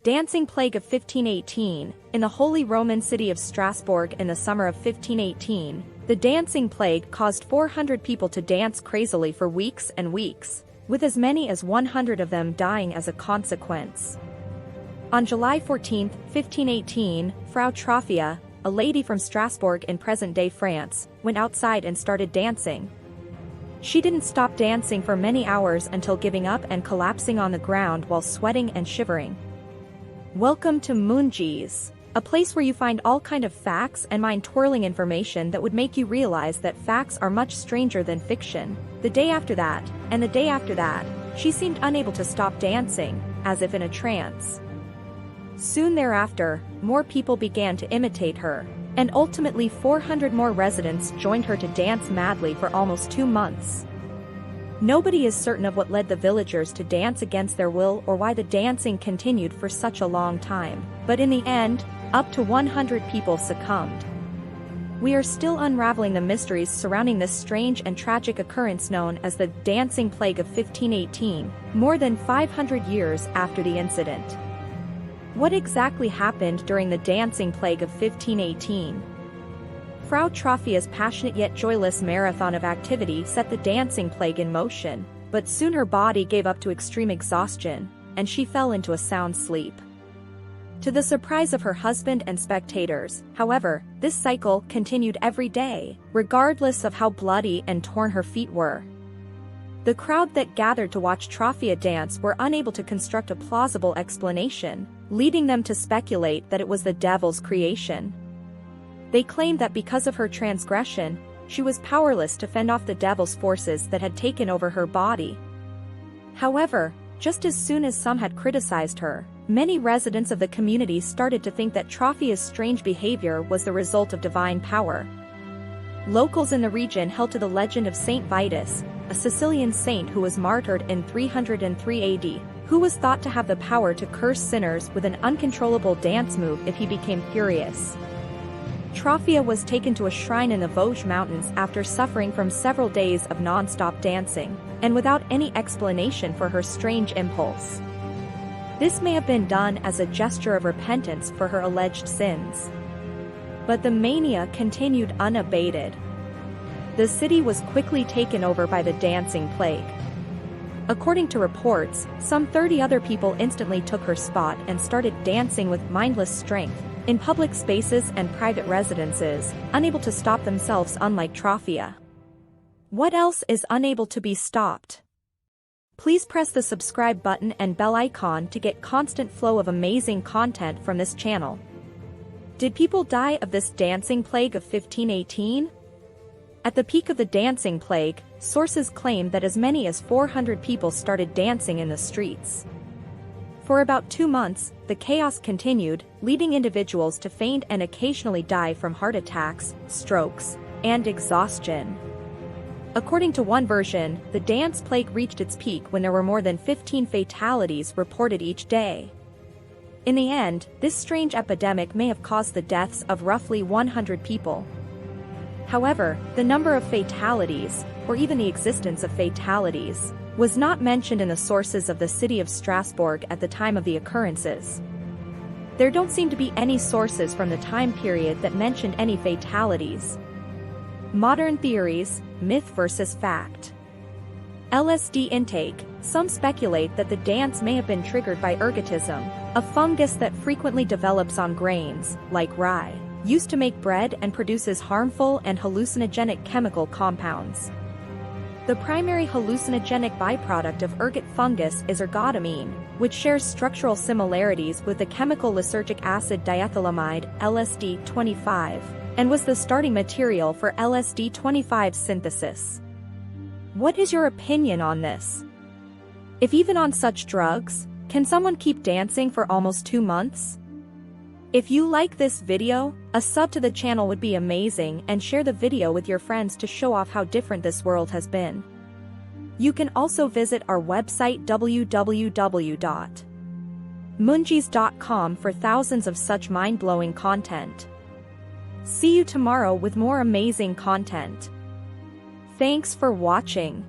Dancing plague of 1518. In the Holy Roman city of Strasbourg in the summer of 1518, the dancing plague caused 400 people to dance crazily for weeks and weeks, with as many as 100 of them dying as a consequence. On July 14, 1518, Frau Troffea, a lady from Strasbourg in present-day France, went outside and started dancing. She didn't stop dancing for many hours until giving up and collapsing on the ground while sweating and shivering. Welcome to Moonjis, a place where you find all kind of facts and mind-twirling information that would make you realize that facts are much stranger than fiction. The day after that, and the day after that, she seemed unable to stop dancing, as if in a trance. Soon thereafter, more people began to imitate her, and ultimately 400 more residents joined her to dance madly for almost 2 months. Nobody is certain of what led the villagers to dance against their will or why the dancing continued for such a long time, but in the end, up to 100 people succumbed. We are still unraveling the mysteries surrounding this strange and tragic occurrence known as the Dancing Plague of 1518, more than 500 years after the incident. What exactly happened during the Dancing Plague of 1518? Frau Troffea's passionate yet joyless marathon of activity set the dancing plague in motion, but soon her body gave up to extreme exhaustion, and she fell into a sound sleep. To the surprise of her husband and spectators, however, this cycle continued every day, regardless of how bloody and torn her feet were. The crowd that gathered to watch Troffea dance were unable to construct a plausible explanation, leading them to speculate that it was the devil's creation. They claimed that because of her transgression, she was powerless to fend off the devil's forces that had taken over her body. However, just as soon as some had criticized her, many residents of the community started to think that Troffea's strange behavior was the result of divine power. Locals in the region held to the legend of Saint Vitus, a Sicilian saint who was martyred in 303 AD, who was thought to have the power to curse sinners with an uncontrollable dance move if he became furious. Troffea was taken to a shrine in the Vosges Mountains after suffering from several days of non-stop dancing, and without any explanation for her strange impulse. This may have been done as a gesture of repentance for her alleged sins. But the mania continued unabated. The city was quickly taken over by the dancing plague. According to reports, some 30 other people instantly took her spot and started dancing with mindless strength, in public spaces and private residences, unable to stop themselves unlike Troffea. What else is unable to be stopped? Please press the subscribe button and bell icon to get constant flow of amazing content from this channel. Did people die of this dancing plague of 1518? At the peak of the dancing plague, sources claim that as many as 400 people started dancing in the streets. For about 2 months, the chaos continued, leading individuals to faint and occasionally die from heart attacks, strokes, and exhaustion. According to one version, the dance plague reached its peak when there were more than 15 fatalities reported each day. In the end, this strange epidemic may have caused the deaths of roughly 100 people. However, the number of fatalities, or even the existence of fatalities, was not mentioned in the sources of the city of Strasbourg at the time of the occurrences. There don't seem to be any sources from the time period that mentioned any fatalities. Modern theories, myth versus fact. LSD intake. Some speculate that the dance may have been triggered by ergotism, a fungus that frequently develops on grains, like rye, used to make bread and produces harmful and hallucinogenic chemical compounds. The primary hallucinogenic byproduct of ergot fungus is ergotamine, which shares structural similarities with the chemical lysergic acid diethylamide, LSD-25, and was the starting material for LSD-25 synthesis. What is your opinion on this? If even on such drugs, can someone keep dancing for almost 2 months? If you like this video, a sub to the channel would be amazing, and share the video with your friends to show off how different this world has been. You can also visit our website www.moonjis.com for thousands of such mind-blowing content. See you tomorrow with more amazing content. Thanks for watching.